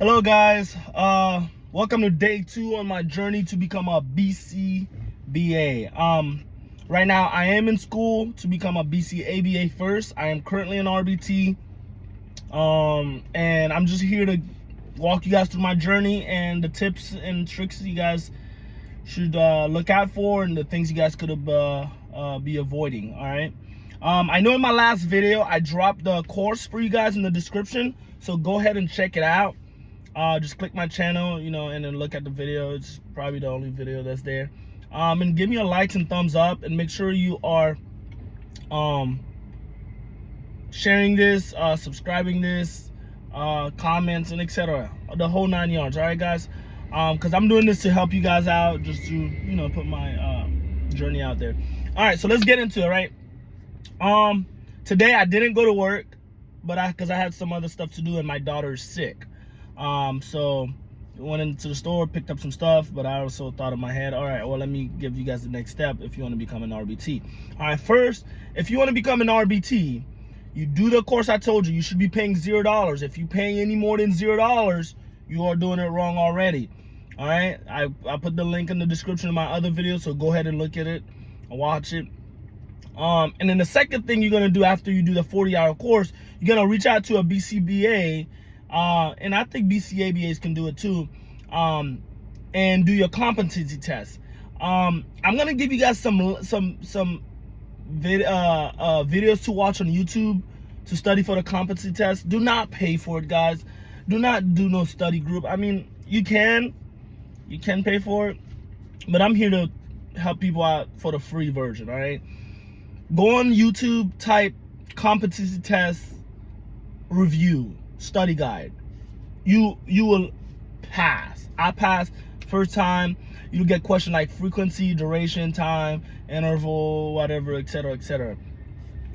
Hello guys, welcome to day 2 on my journey to become a BCBA. Right now I am in school to become a BCABA first. I am currently in RBT, and I'm just here to walk you guys through my journey and the tips and tricks you guys should look out for, and the things you guys could be avoiding. All right. I know in my last video I dropped the course for you guys in the description, so go ahead and check it out. Just click my channel, and then look at the video. It's probably the only video that's there. And give me a likes and thumbs up, and make sure you are sharing this, subscribing this, comments, and etc. The whole 9 yards. All right, guys. Because I'm doing this to help you guys out, just to put my journey out there. All right, so let's get into it. Right. Today I didn't go to work, but because I had some other stuff to do, and my daughter's sick. So went into the store, picked up some stuff, but I also thought in my head, all right, well, let me give you guys the next step if you want to become an RBT. All right, first, if you want to become an RBT, you do the course I told you. You should be paying $0. If you pay any more than $0, you are doing it wrong already. All right, I put the link in the description of my other video, so go ahead and look at it and watch it. And then the second thing you're gonna do after you do the 40-hour course, you're gonna reach out to a BCBA, and I think BCABAs can do it too, and do your competency test. I'm gonna give you guys some videos to watch on YouTube to study for the competency test. Do not pay for it, guys. Do not do no study group. I mean, you can pay for it, but I'm here to help people out for the free version. All right. Go on YouTube, type competency test review study guide. You will pass. I passed first time. You'll get questions like frequency, duration, time, interval, whatever, etc., etc.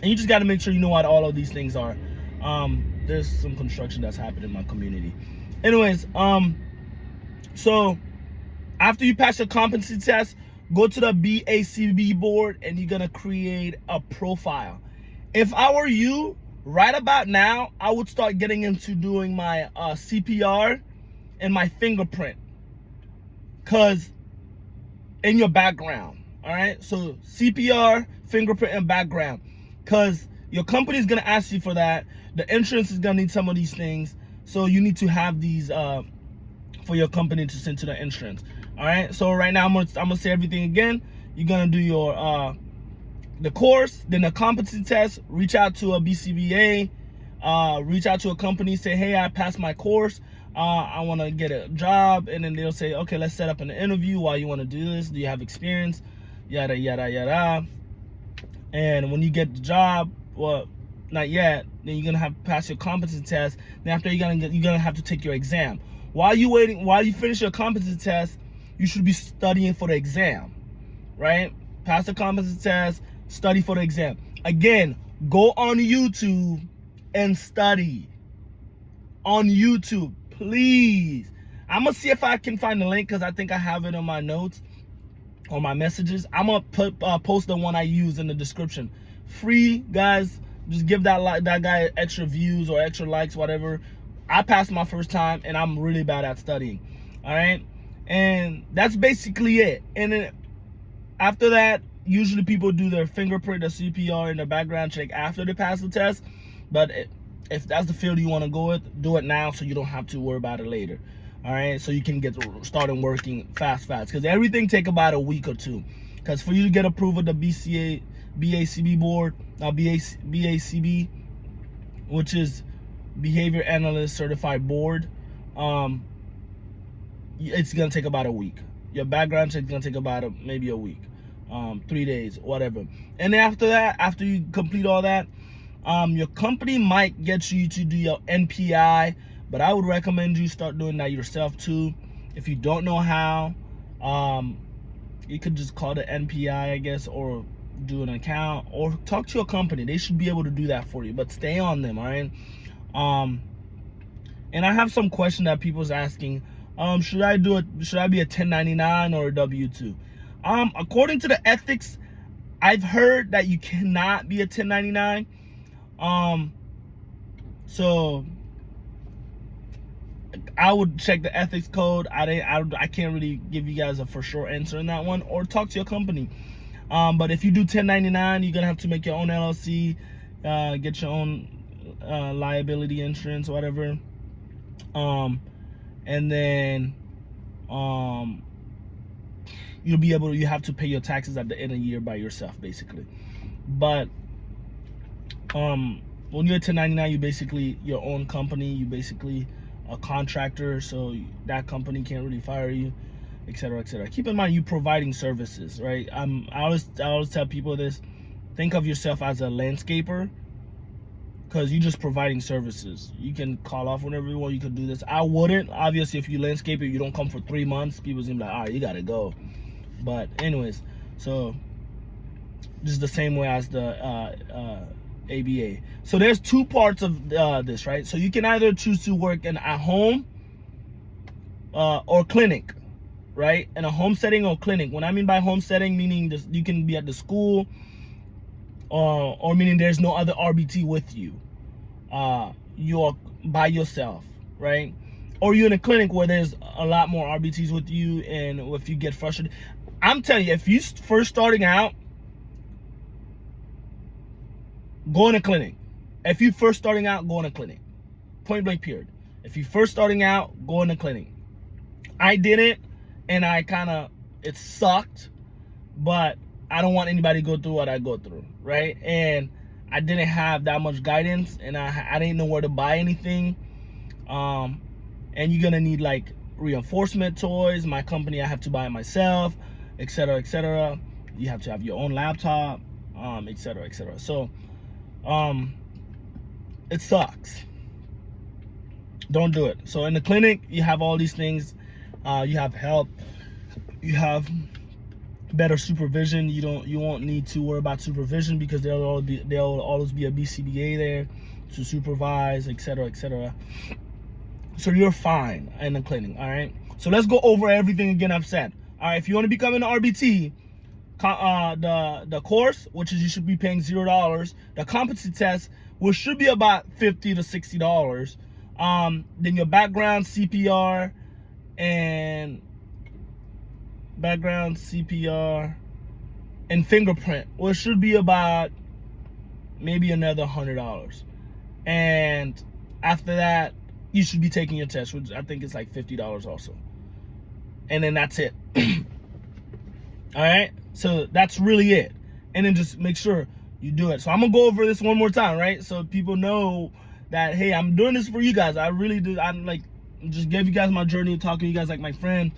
And you just got to make sure you know what all of these things are. There's some construction that's happened in my community. Anyways, so after you pass your competency test, go to the BCBA board, and you're gonna create a profile. If I were you, right about now, I would start getting into doing my CPR and my fingerprint, cause in your background. All right, so CPR, fingerprint, and background, cause your company's gonna ask you for that. The insurance is gonna need some of these things, so you need to have these for your company to send to the insurance. All right, so right now I'm gonna say everything again. You're gonna do your the course, then the competency test. Reach out to a BCBA, reach out to a company, say, hey, I passed my course, I want to get a job, and then they'll say, okay, let's set up an interview. Why you want to do this? Do you have experience? Yada yada yada. And when you get the job, well, not yet, then you're gonna have to pass your competency test. Then after you're gonna have to take your exam. While you finish your competency test, you should be studying for the exam, right? Pass the competency test, study for the exam. Again, go on YouTube and study. On YouTube, please. I'm gonna see if I can find the link, because I think I have it in my notes or my messages. I'm gonna post the one I use in the description. Free, guys. Just give that guy extra views or extra likes, whatever. I passed my first time, and I'm really bad at studying. All right, and that's basically it. And then after that, usually people do their fingerprint, their CPR, and their background check after they pass the test. But if that's the field you want to go with, do it now, so you don't have to worry about it later. All right, so you can get started working fast, because everything take about a week or two. Because for you to get approved with the BCB board, BACB, which is Behavior Analyst Certified Board, it's gonna take about a week. Your background check is gonna take about maybe a week, 3 days, whatever. And then after that, after you complete all that, your company might get you to do your NPI, but I would recommend you start doing that yourself too. If you don't know how, you could just call the NPI, I guess, or do an account, or talk to your company. They should be able to do that for you, but stay on them. All right. And I have some question that people's asking. Should I be a 1099 or a W-2? According to the ethics, I've heard that you cannot be a 1099. So I would check the ethics code. I can't really give you guys a for sure answer in that one, or talk to your company. But if you do 1099, you're gonna have to make your own LLC, get your own liability insurance, whatever. And then you have to pay your taxes at the end of the year by yourself, basically. But when you're 1099, you basically your own company. You basically a contractor, so that company can't really fire you, etc., etc. Keep in mind, you providing services, right? I always tell people this: think of yourself as a landscaper, because you're just providing services. You can call off whenever you want. You can do this. I wouldn't, obviously. If you landscape it, you don't come for 3 months, people's gonna be like, all right, you gotta go. But anyways, so just the same way as the ABA. So there's two parts of this, right? So you can either choose to work in a home or clinic, right? In a home setting or clinic. When I mean by home setting, meaning this, you can be at the school, or meaning there's no other RBT with you. You're by yourself, right? Or you're in a clinic where there's a lot more RBTs with you, and if you get frustrated, I'm telling you, if you first starting out, go in a clinic. If you first starting out, go in a clinic. Point blank period. If you first starting out, go in a clinic. I did it, and it sucked, but I don't want anybody to go through what I go through, right? And I didn't have that much guidance, and I didn't know where to buy anything. And you're gonna need like reinforcement toys. My company, I have to buy it myself, etc., etc. You have to have your own laptop, etc., etc. So it sucks. Don't do it. So in the clinic, you have all these things. You have help. You have better supervision. You won't need to worry about supervision, because there'll always be a BCBA there to supervise, etc., etc. So you're fine in the clinic. All right. So let's go over everything again I've said. All right. If you want to become an RBT, the course, which is you should be paying $0. The competency test, which should be about $50 to $60. Then your background, CPR, and fingerprint, which should be about maybe another $100. And after that, you should be taking your test, which I think is like $50 also. And then that's it. All right. So that's really it. And then just make sure you do it. So I'm gonna go over this one more time, right? So people know that, hey, I'm doing this for you guys. I really do. I'm like, just gave you guys my journey, talking to you guys like my friend,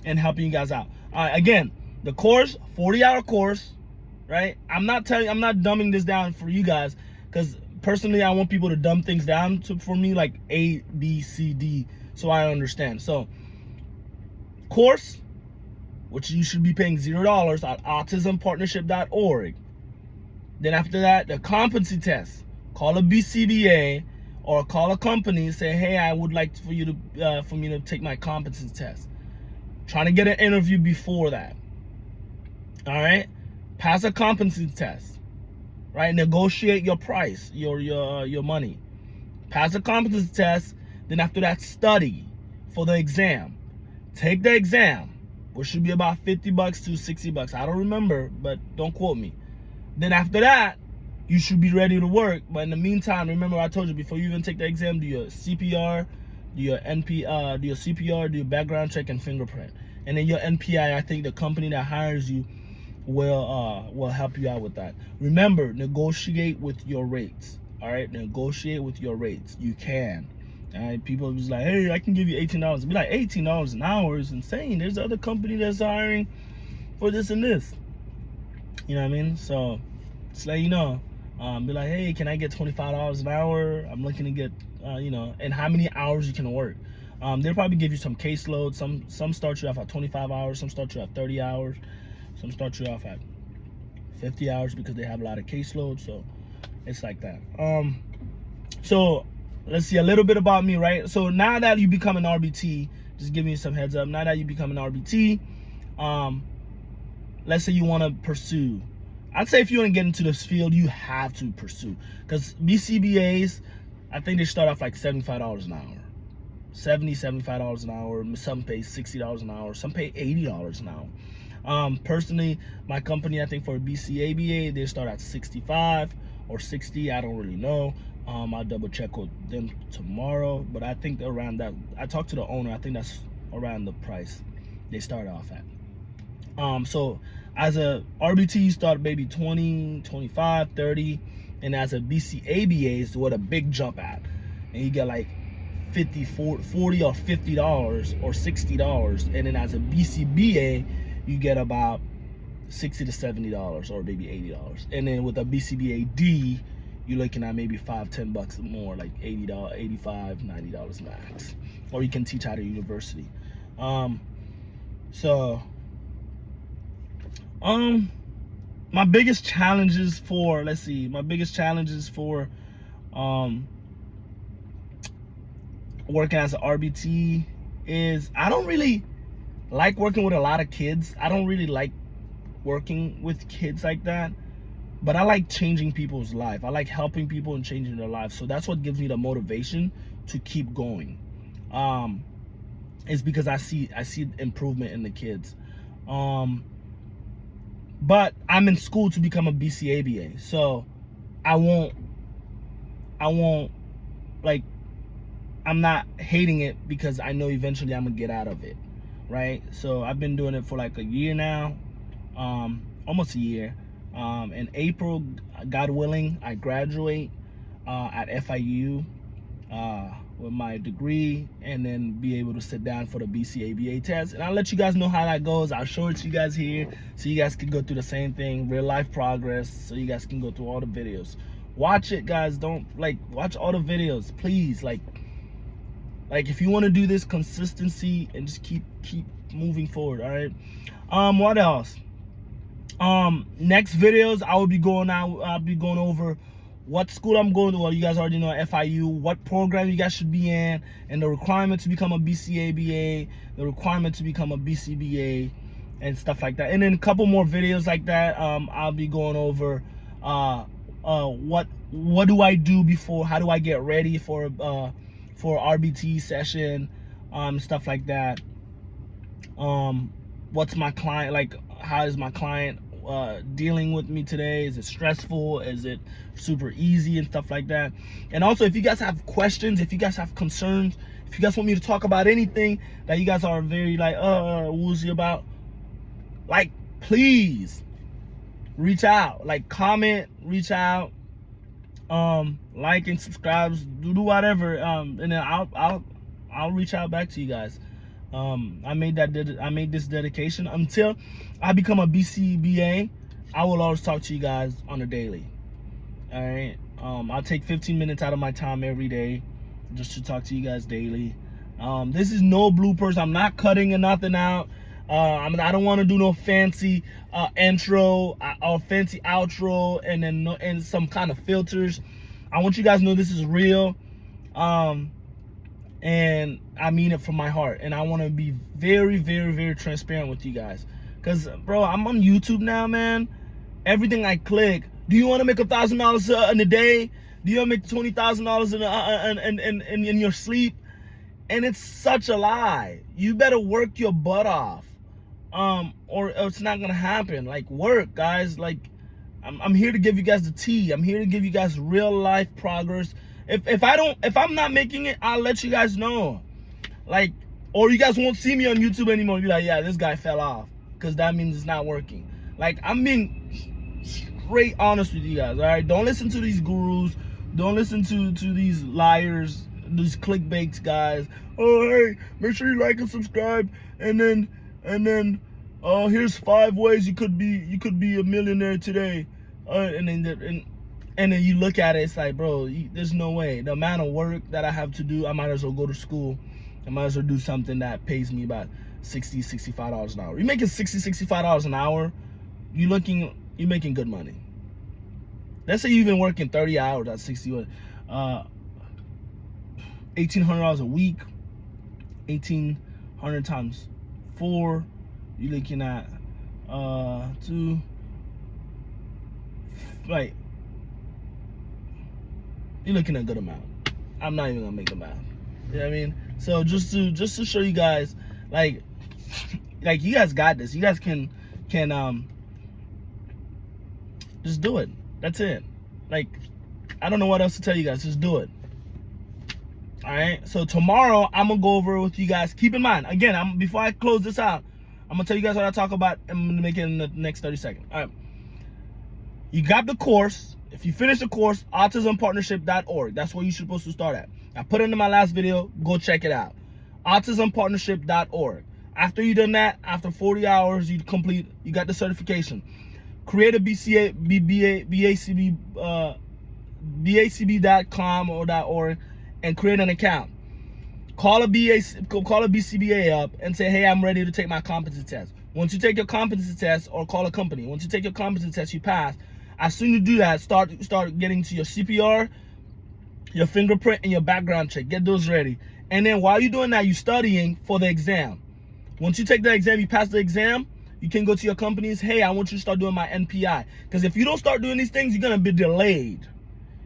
and helping you guys out. Again, the course, 40-hour course, right? I'm not dumbing this down for you guys, because personally, I want people to dumb things down for me, like A, B, C, D, so I understand. So course, which you should be paying $0 at autismpartnership.org. Then after that, the competency test. Call a BCBA or call a company and say, hey, I would like for me to take my competency test. Trying to get an interview before that. All right? Pass a competency test. Right? Negotiate your price, your money. Pass a competency test. Then after that, study for the exam. Take the exam, which should be about $50 to $60. I don't remember, but don't quote me. Then after that, you should be ready to work. But in the meantime, remember I told you, before you even take the exam, do your CPR, do your CPR, do your background check and fingerprint. And then your NPI, I think the company that hires you will help you out with that. Remember, negotiate with your rates. All right, negotiate with your rates. You can. All right, people are just like, hey, I can give you $18. Be like, $18 an hour is insane. There's other company that's hiring for this and this. You know what I mean? So just let you know. Be like, hey, can I get $25 an hour? I'm looking to get, and how many hours you can work. They'll probably give you some caseload. Some start you off at 25 hours. Some start you at 30 hours. Some start you off at 50 hours because they have a lot of caseload. So it's like that. So let's see a little bit about me, right? So now that you become an RBT, just giving you some heads up. Now that you become an RBT, let's say you want to pursue. I'd say if you want to get into this field, you have to pursue, because BCBAs, I think they start off like $75 an hour. $75 an hour. Some pay $60 an hour. Some pay $80 an hour. Personally, my company, I think for BCBA, they start at 65 or 60. I don't really know. I'll double check with them tomorrow, but I think around that. I talked to the owner. I think that's around the price they start off at. So as a RBT, you start maybe 20, 25, 30, and as a BCBA is what a big jump at, and you get like 50, 40 or $50 or $60, and then as a BCBA you get about $60 to $70 or maybe $80, and then with a BCBA D you're looking at maybe $5-10 more, like $80, $85, $90 max, or you can teach at a university. My biggest challenges for working as an RBT is I don't really like working with a lot of kids. I don't really like working with kids like that, but I like changing people's life. I like helping people and changing their lives. So that's what gives me the motivation to keep going. It's because I see improvement in the kids. But I'm in school to become a BCBA, so I won't like, I'm not hating it because I know eventually I'm gonna get out of it, right? So I've been doing it for like a year now, almost a year. In April, God willing, I graduate at FIU with my degree, and then be able to sit down for the BCBA test. And I'll let you guys know how that goes. I'll show it to you guys here so you guys can go through the same thing, real life progress, so you guys can go through all the videos. Watch it, guys. Watch all the videos, please. Like if you want to do this, consistency, and just keep moving forward. All right. What else? Next videos I'll be going over what school I'm going to. Well, you guys already know FIU, what program you guys should be in, and the requirement to become a BCBA, the requirement to become a BCBA, and stuff like that. And then a couple more videos like that. I'll be going over what do I do before, how do I get ready for RBT session, stuff like that. What's my client like? How is my client dealing with me today? Is it stressful? Is it super easy and stuff like that? And also, if you guys have questions, if you guys have concerns, if you guys want me to talk about anything that you guys are very like woozy about, like, please reach out, like comment, reach out, like and subscribe, do whatever, and then I'll reach out back to you guys. I made this dedication. Until I become a BCBA, I will always talk to you guys on a daily. All right. I'll take 15 minutes out of my time every day just to talk to you guys daily. This is no bloopers. I'm not cutting nothing out. I don't want to do no fancy intro or fancy outro and some kind of filters. I want you guys to know this is real. And I mean it from my heart, and I want to be very, very, very transparent with you guys, because bro, I'm on YouTube now, man. Everything I click, do you want to make $1,000 in a day? Do you want to make $20,000 in your sleep? And it's such a lie. You better work your butt off, or it's not gonna happen. Like, work, guys. Like, I'm here to give you guys the tea. I'm here to give you guys real life progress. If I'm not making it, I'll let you guys know. Like, or you guys won't see me on YouTube anymore. You'll be like, yeah, this guy fell off, because that means it's not working. Like, I'm being straight honest with you guys. All right, don't listen to these gurus. Don't listen to these liars, these clickbait guys. Oh, hey, make sure you like and subscribe, and then here's 5 ways you could be a millionaire today. And then you look at it, it's like, bro, there's no way. The amount of work that I have to do, I might as well go to school. I might as well do something that pays me about $60, $65 an hour. You're making $60, $65 an hour, you're making good money. Let's say you've been working 30 hours at $1,800 a week. 1,800 times 4, you're looking at you're looking at a good amount. I'm not even gonna make the math. You know what I mean? So just to show you guys, like you guys got this. You guys can just do it. That's it. Like, I don't know what else to tell you guys. Just do it. All right. So tomorrow I'm gonna go over with you guys. Keep in mind, again, before I close this out, I'm gonna tell you guys what I talk about. I'm gonna make it in the next 30 seconds. All right. You got the course. If you finish the course, autismpartnership.org. That's where you're supposed to start at. I put it in my last video. Go check it out. autismpartnership.org. After you done that, after 40 hours, you got the certification. Create a BCB.com or .org and create an account. Call a BCBA up and say, hey, I'm ready to take my competency test. Once you take your competency test, or call a company. Once you take your competency test, you pass. As soon as you do that, start getting to your CPR, your fingerprint, and your background check. Get those ready. And then while you're doing that, you're studying for the exam. Once you take the exam, you pass the exam, you can go to your companies. Hey, I want you to start doing my NPI. Because if you don't start doing these things, you're going to be delayed.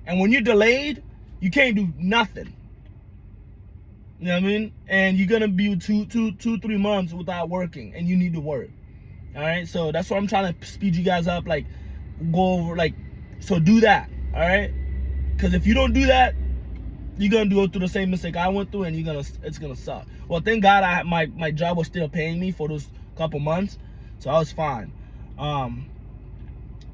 And when you're delayed, you can't do nothing. You know what I mean? And you're going to be 3 months without working, and you need to work. All right? So that's why I'm trying to speed you guys up, like, go over, like, so do that. All right? Because if you don't do that, you're going to go through the same mistake I went through, and it's going to suck. Well, thank God my job was still paying me for those couple months, so I was fine.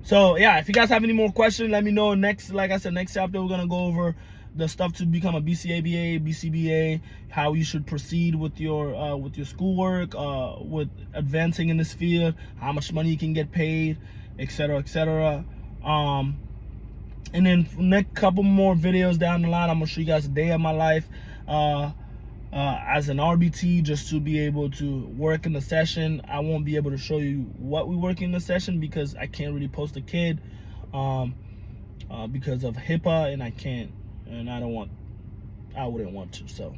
So yeah, if you guys have any more questions, let me know. Like I said, next chapter we're gonna go over the stuff to become a BCBA, how you should proceed with your schoolwork, with advancing in this field, how much money you can get paid, etc., etc. And then next couple more videos down the line, I'm gonna show you guys a day of my life as an RBT, just to be able to work in the session. I won't be able to show you what we work in the session because I can't really post a kid because of HIPAA, and I can't, and I wouldn't want to. So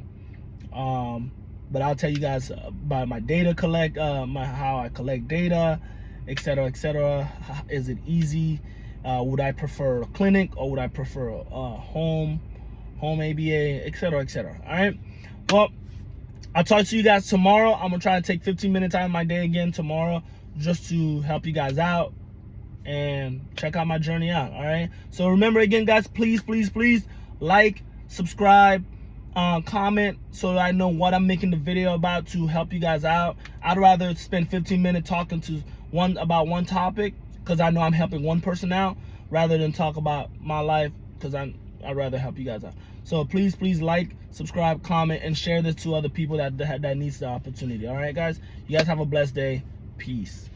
but I'll tell you guys about my data how I collect data, etc., etc. Is it easy? Would I prefer a clinic, or would I prefer a home ABA, etc., etc. All right. Well, I'll talk to you guys tomorrow. I'm gonna try to take 15 minutes out of my day again tomorrow, just to help you guys out and check out my journey out. All right. So remember, again, guys, please like, subscribe, comment, so that I know what I'm making the video about to help you guys out. I'd rather spend 15 minutes talking to about one topic, because I know I'm helping one person out, rather than talk about my life, because I'd rather help you guys out. So please like, subscribe, comment, and share this to other people that needs the opportunity. All right, guys? You guys have a blessed day. Peace.